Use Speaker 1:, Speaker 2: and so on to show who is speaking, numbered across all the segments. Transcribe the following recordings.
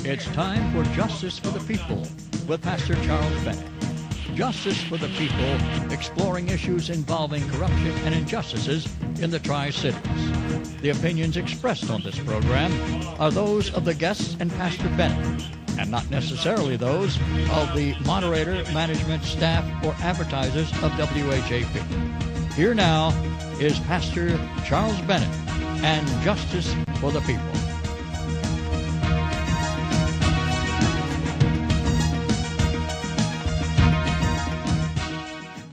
Speaker 1: It's time for Justice for the People with Pastor Charles Bennett. Justice for the People, exploring issues involving corruption and injustices in the Tri-Cities. The opinions expressed on this program are those of the guests and Pastor Bennett, and not necessarily those of the moderator, management, staff, or advertisers of WHAP. Here now is Pastor Charles Bennett and Justice for the People.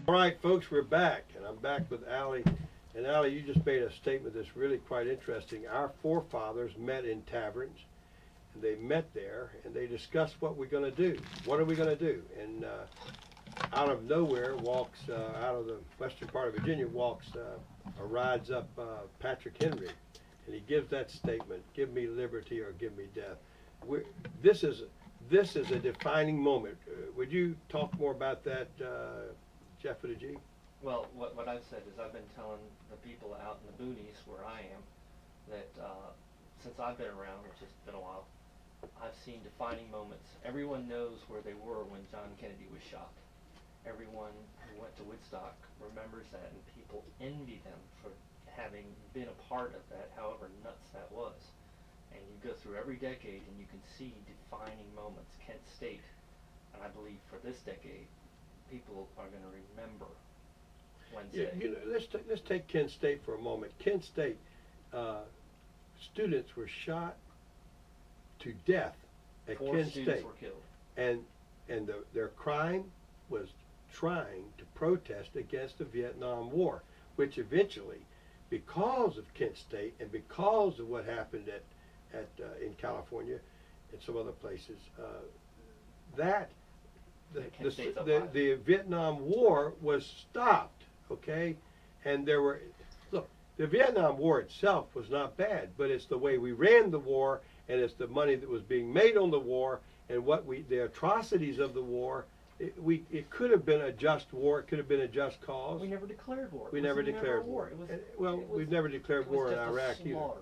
Speaker 2: All right, folks, we're back, and I'm back with Allie. And Allie, you just made a statement that's really quite interesting. Our forefathers met in taverns, and they met there, and they discussed what we're going to do. What are we going to do? And out of nowhere walks, out of the western part of Virginia, walks or rides up Patrick Henry, and he gives that statement: "Give me liberty or give me death." This is a defining moment. Would you talk more about that, Jeff of the G?
Speaker 3: Well, what I've said is I've been telling the people out in the boonies where I am that since I've been around, which has been a while, I've seen defining moments. Everyone knows where they were when John Kennedy was shot. Everyone who went to Woodstock remembers that, and people envy them for having been a part of that, however nuts that was. And you go through every decade and you can see defining moments. Kent State, and I believe for this decade, people are going to remember Wednesday.
Speaker 2: Yeah, you know, let's take Kent State for a moment. Kent State students were shot to death at
Speaker 3: Four
Speaker 2: Kent
Speaker 3: students
Speaker 2: State,
Speaker 3: were killed.
Speaker 2: and their crime was trying to protest against the Vietnam War, which eventually, because of Kent State and because of what happened in California and some other places, the Vietnam War was stopped, okay? And the Vietnam War itself was not bad, but it's the way we ran the war, and it's the money that was being made on the war, and the atrocities of the war. It could have been a just war. It could have been a just cause.
Speaker 3: We never declared war.
Speaker 2: We never declared war. We've never declared war in Iraq either.
Speaker 3: Slaughter.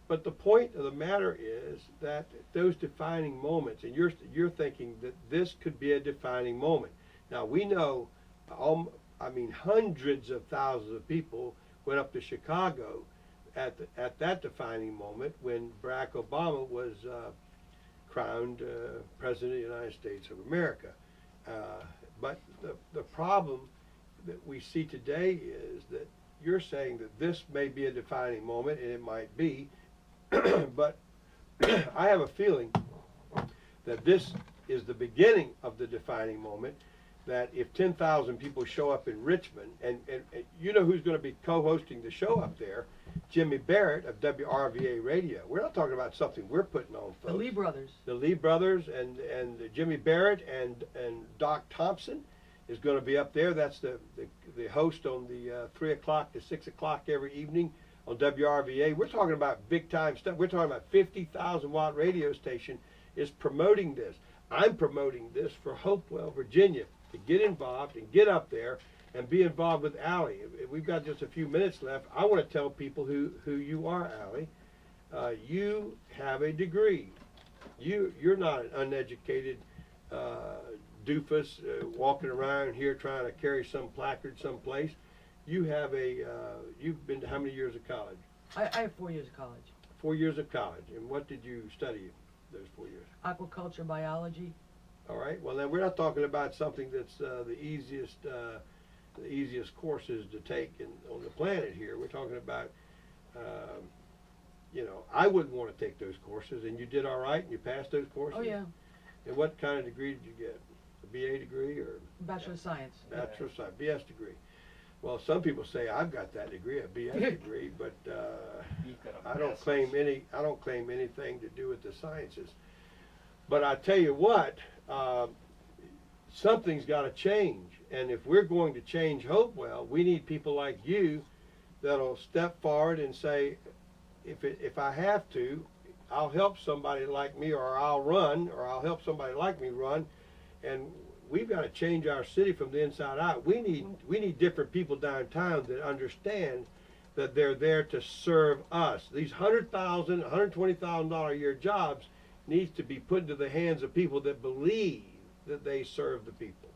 Speaker 2: But the point of the matter is that those defining moments, and you're thinking that this could be a defining moment. Now we know, hundreds of thousands of people went up to Chicago at that defining moment when Barack Obama was crowned President of the United States of America. But the problem that we see today is that you're saying that this may be a defining moment, and it might be, but I have a feeling that this is the beginning of the defining moment, that if 10,000 people show up in Richmond, and you know who's going to be co-hosting the show up there, Jimmy Barrett of WRVA Radio. We're not talking about something we're putting on, folks.
Speaker 4: The Lee brothers.
Speaker 2: The Lee brothers and Jimmy Barrett and Doc Thompson is going to be up there. That's the host on the 3 o'clock to 6 o'clock every evening on WRVA. We're talking about big time stuff. We're talking about 50,000 watt radio station is promoting this. I'm promoting this for Hopewell, Virginia, to get involved and get up there and be involved with Allie. We've got just a few minutes left. I want to tell people who you are, Allie. You have a degree. You're not an uneducated doofus walking around here trying to carry some placard someplace. You have you've been to how many years of college?
Speaker 4: I have 4 years of college.
Speaker 2: 4 years of college. And what did you study those 4 years?
Speaker 4: Aquaculture, biology.
Speaker 2: All right. Well, then we're not talking about something that's the easiest courses to take on the planet here. We're talking about, I wouldn't want to take those courses, and you did all right, and you passed those courses?
Speaker 4: Oh, yeah.
Speaker 2: And what kind of degree did you get? A BA degree or?
Speaker 4: Bachelor of Science.
Speaker 2: Bachelor of Science, BS degree. Well, some people say I've got that degree, a BS degree, but I don't claim anything to do with the sciences. But I tell you what, something's got to change, and if we're going to change Hopewell, we need people like you that'll step forward and say, if I have to, I'll help somebody like me, or I'll run, or I'll help somebody like me run, and we've got to change our city from the inside out. We need different people downtown that understand that they're there to serve us. These $100,000, $120,000 a year jobs needs to be put into the hands of people that believe that they serve the people.